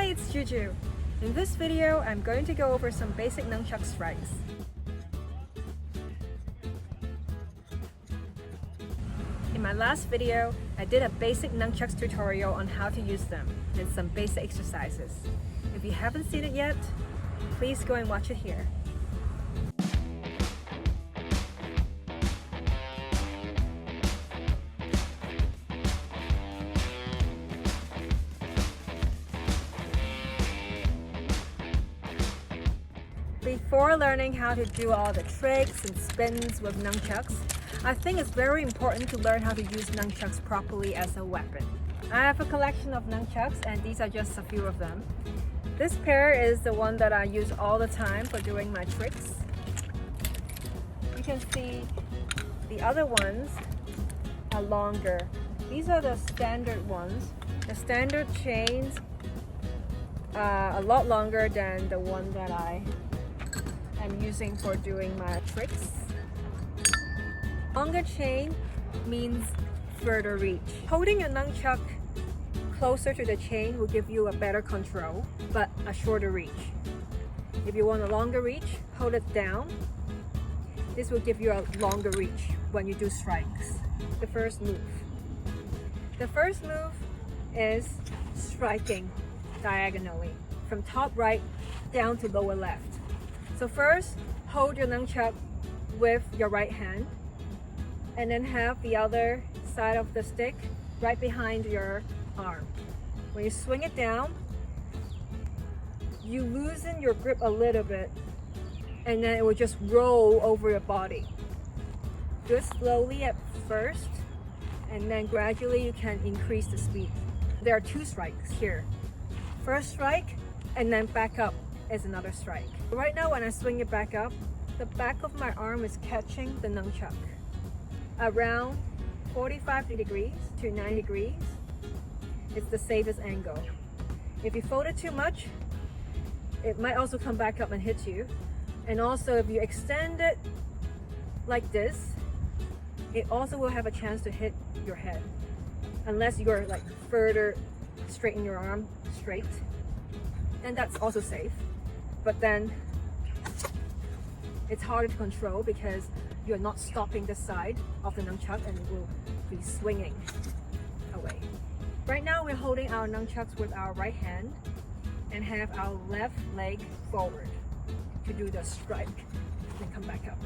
Hi, it's Juju. In this video, I'm going to go over some basic nunchuck strikes. In my last video, I did a basic nunchucks tutorial on how to use them and some basic exercises. If you haven't seen it yet, please go and watch it here. Before learning how to do all the tricks and spins with nunchucks, I think it's very important to learn how to use nunchucks properly as a weapon. I have a collection of nunchucks and these are just a few of them. This pair is the one that I use all the time for doing my tricks. You can see the other ones are longer. These are the standard ones. The standard chains are a lot longer than the one that I'm using for doing my tricks. Longer chain means further reach. Holding a nunchuck closer to the chain will give you a better control, but a shorter reach. If you want a longer reach, hold it down. This will give you a longer reach when you do strikes. The first move is striking diagonally from top right down to lower left. So first, hold your nunchuck with your right hand and then have the other side of the stick right behind your arm. When you swing it down, you loosen your grip a little bit and then it will just roll over your body. Do it slowly at first and then gradually you can increase the speed. There are two strikes here. First strike and then back up is another strike. Right now when I swing it back up, the back of my arm is catching the nunchuck around 45 degrees to 90 degrees. It's the safest angle. If you fold it too much, it might also come back up and hit you. And also if you extend it like this, it also will have a chance to hit your head unless you're like further straighten your arm straight, and that's also safe. But then it's harder to control because you're not stopping the side of the nunchuck and it will be swinging away. Right now we're holding our nunchucks with our right hand and have our left leg forward to do the strike and come back up.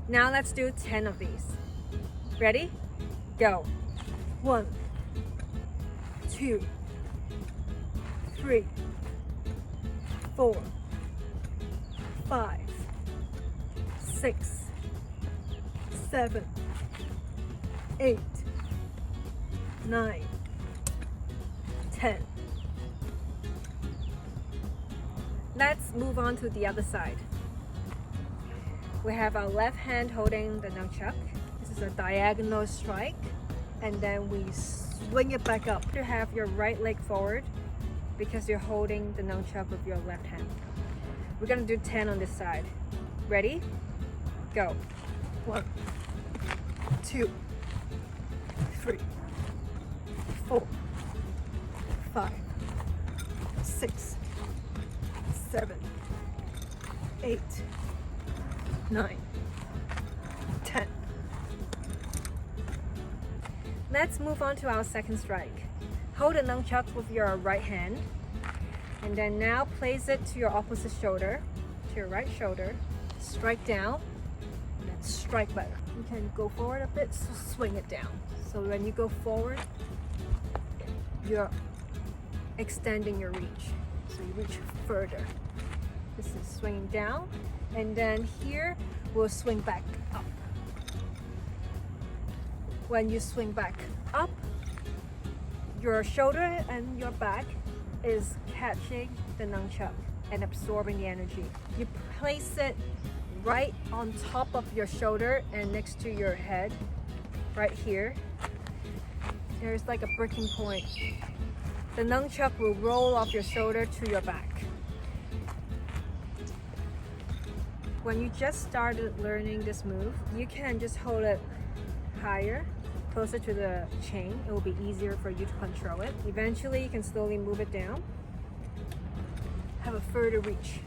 Now let's do 10 of these. Ready? Go. 1, 2, 3, 4, 5, 6, 7, 8, 9, 10. Let's move on to the other side. We have our left hand holding the nunchuck. This is a diagonal strike, and then we swing it back up. You have your right leg forward because you're holding the nunchuck with your left hand. We're gonna do 10 on this side. Ready? Go. 1, 2, 3, 4, 5, 6, 7, 8, 9, 10. Let's move on to our second strike. Hold the nunchuck with your right hand and then now place it to your opposite shoulder, to your right shoulder. Strike down and then strike back. You can go forward a bit, so swing it down. So when you go forward, you're extending your reach. So you reach further. This is swinging down, and then here we'll swing back up. When you swing back up, your shoulder and your back is catching the nunchuck and absorbing the energy. You place it right on top of your shoulder and next to your head, right here. There's like a breaking point. The nunchuck will roll off your shoulder to your back. When you just started learning this move, you can just hold it higher, closer to the chain. It will be easier for you to control it. Eventually, you can slowly move it down have a further reach.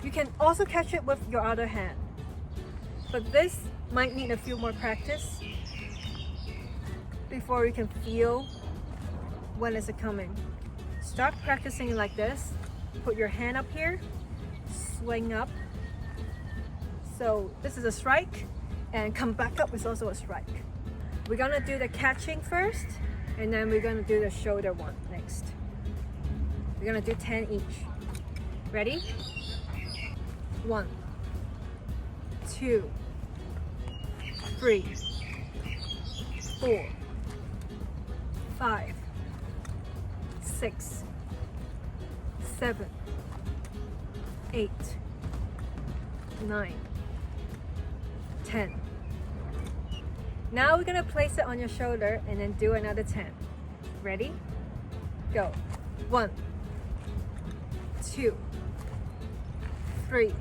You can also catch it with your other hand, but this might need a few more practice before you can feel when it's coming. Start practicing like this. Put your hand up here, swing up. So this is a strike, and come back up is also a strike. We're gonna do the catching first, and then we're gonna do the shoulder one next. We're gonna do 10 each. Ready? 1, 2, 3, 4, 5, 6, 7, 8, 9, 10. Now we're gonna place it on your shoulder and then do another 10. Ready? Go. 1, 2, 3,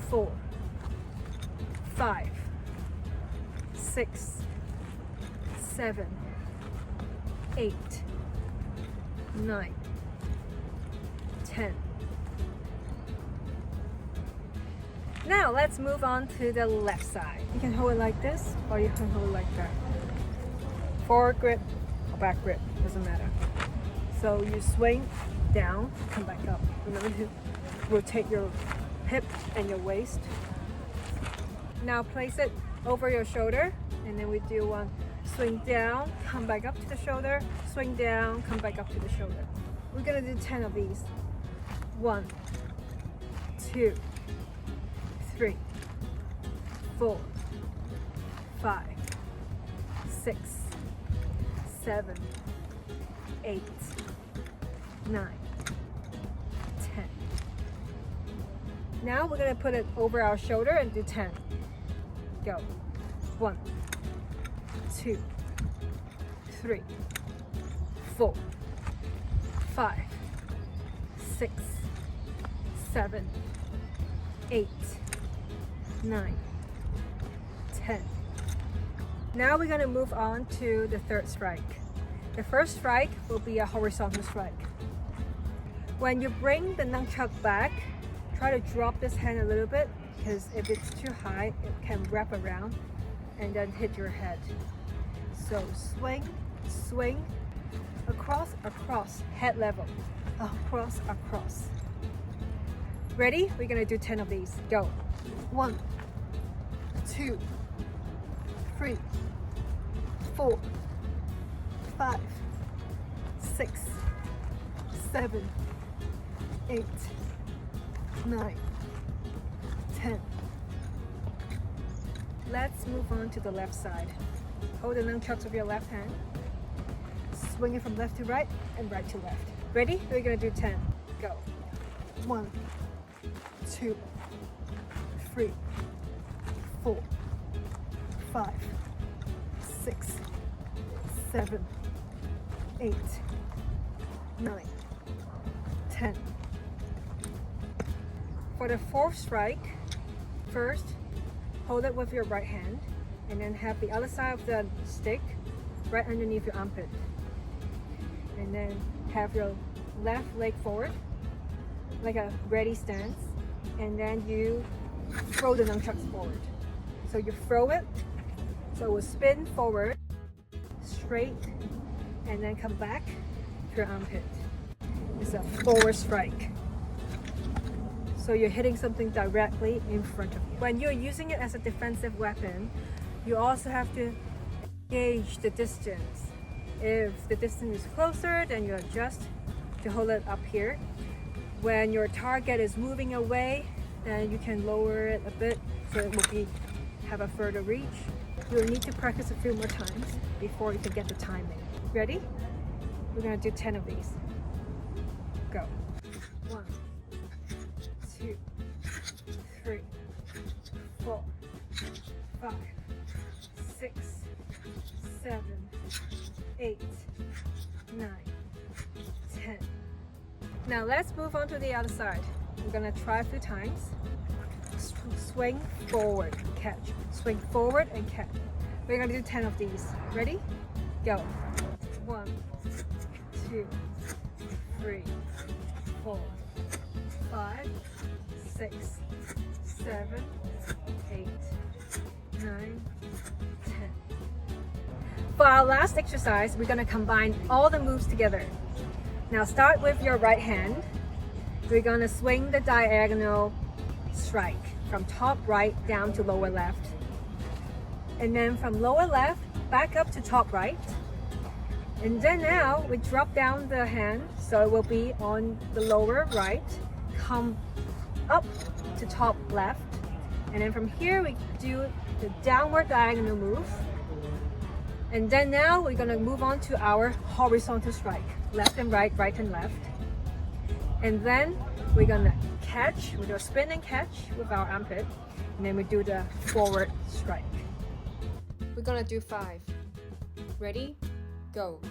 4, 5, 6, 7, 8, 9, 10. Now let's move on to the left side. You can hold it like this, or you can hold it like that. Forward grip or back grip, doesn't matter. So you swing down, come back up. Remember to rotate your hip and your waist. Now place it over your shoulder, and then we do one swing down, come back up to the shoulder, swing down, come back up to the shoulder. We're gonna do 10 of these. 1, 2, 3, 4, 5, 6, 7, 8, 9, 10. Now we're gonna put it over our shoulder and do 10. Go. 1, 2, 3, 4, 5, 6, 7, 8, 9, 10. Now we're gonna move on to the third strike. The first strike will be a horizontal strike. When you bring the nunchuck back, try to drop this hand a little bit, because if it's too high, it can wrap around and then hit your head. So swing, swing, across, across, head level, across, across. Ready? We're gonna do 10 of these. Go. 1, 2, 3, 4, 5, 6, 7, 8, 9, 10. Let's move on to the left side. Hold the nunchucks with your left hand. Swing it from left to right and right to left. Ready? We're gonna do 10. Go. 1, 2, 3, 4, 5, 6, 7, 8, 9, 10. For the fourth strike, first hold it with your right hand and then have the other side of the stick right underneath your armpit. And then have your left leg forward like a ready stance, and then you throw the nunchucks forward. So you throw it, so it will spin forward, straight, and then come back to your armpit. It's a forward strike. So you're hitting something directly in front of you. When you're using it as a defensive weapon, you also have to gauge the distance. If the distance is closer, then you adjust to hold it up here. When your target is moving away, then you can lower it a bit so it will have a further reach. You'll need to practice a few more times before you can get the timing. Ready? We're gonna do 10 of these. Go. 1, 2, 3, 4, 5, 6, 7, 8, 9, 10. Now let's move on to the other side. We're gonna try a few times. Swing forward, catch. Swing forward and catch. We're gonna do 10 of these. Ready? Go. 1, 2, 3, 4, 5, 6, 7, 8, 9, 10. For our last exercise, we're going to combine all the moves together. Now start with your right hand. We're going to swing the diagonal strike from top right down to lower left. And then from lower left, back up to top right. And then now we drop down the hand so it will be on the lower right. Come up to top left. And then from here we do the downward diagonal move. And then now we're gonna move on to our horizontal strike. Left and right, right and left. And then we're gonna catch, we do a spin and catch with our armpit. And then we do the forward strike. We're gonna do 5. Ready? Go.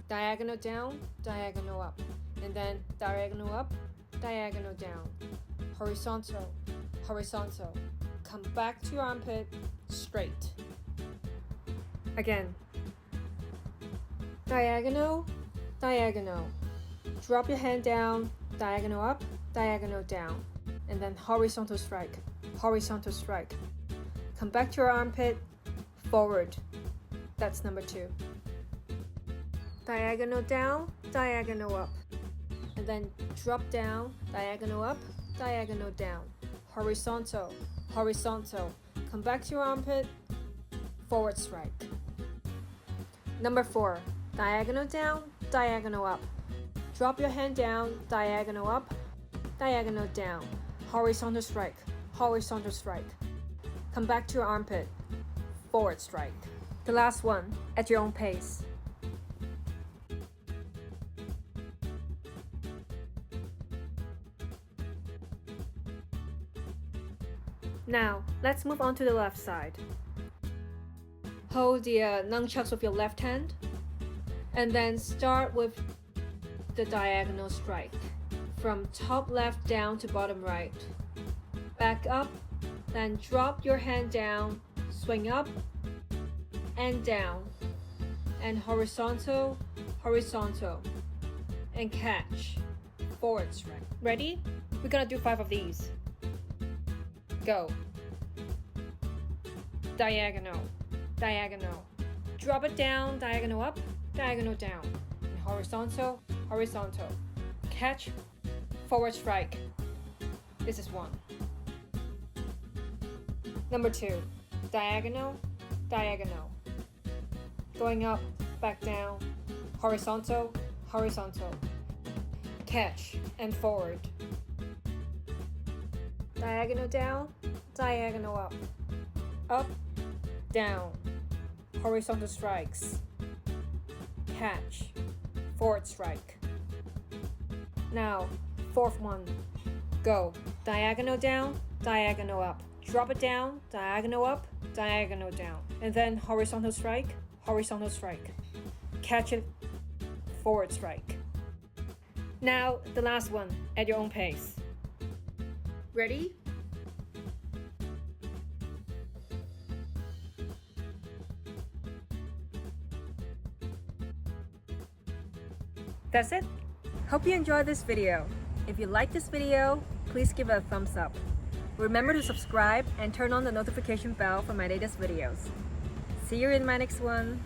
Diagonal down, diagonal up. And then diagonal up, diagonal down. Horizontal, horizontal. Come back to your armpit, straight. Again. Diagonal, diagonal. Drop your hand down, diagonal up, diagonal down. And then horizontal strike, horizontal strike. Come back to your armpit, forward. That's number 2. Diagonal down, diagonal up. And then drop down, diagonal up, diagonal down. Horizontal, horizontal. Come back to your armpit, forward strike. Number 4, diagonal down, diagonal up. Drop your hand down, diagonal up, diagonal down. Horizontal strike, horizontal strike. Come back to your armpit, forward strike. The last one, at your own pace. Now, let's move on to the left side. Hold the nunchucks with your left hand, and then start with the diagonal strike. From top left down to bottom right. Back up, then drop your hand down, swing up, and down. And horizontal, horizontal. And catch, forward strike. Ready? We're gonna do 5 of these. Go. Diagonal, diagonal. Drop it down, diagonal up, diagonal down. And horizontal, horizontal. Catch, forward strike. This is 1. Number 2, diagonal, diagonal. Going up, back down. Horizontal, horizontal. Catch and forward. Diagonal down, diagonal up. Up, down. Horizontal strikes. Catch, forward strike. Now, 4th one. Go. Diagonal down, diagonal up. Drop it down, diagonal up, diagonal down. And then horizontal strike, horizontal strike. Catch it, forward strike. Now, the last one, at your own pace. Ready? That's it. Hope you enjoyed this video. If you like this video, please give it a thumbs up. Remember to subscribe and turn on the notification bell for my latest videos. See you in my next one.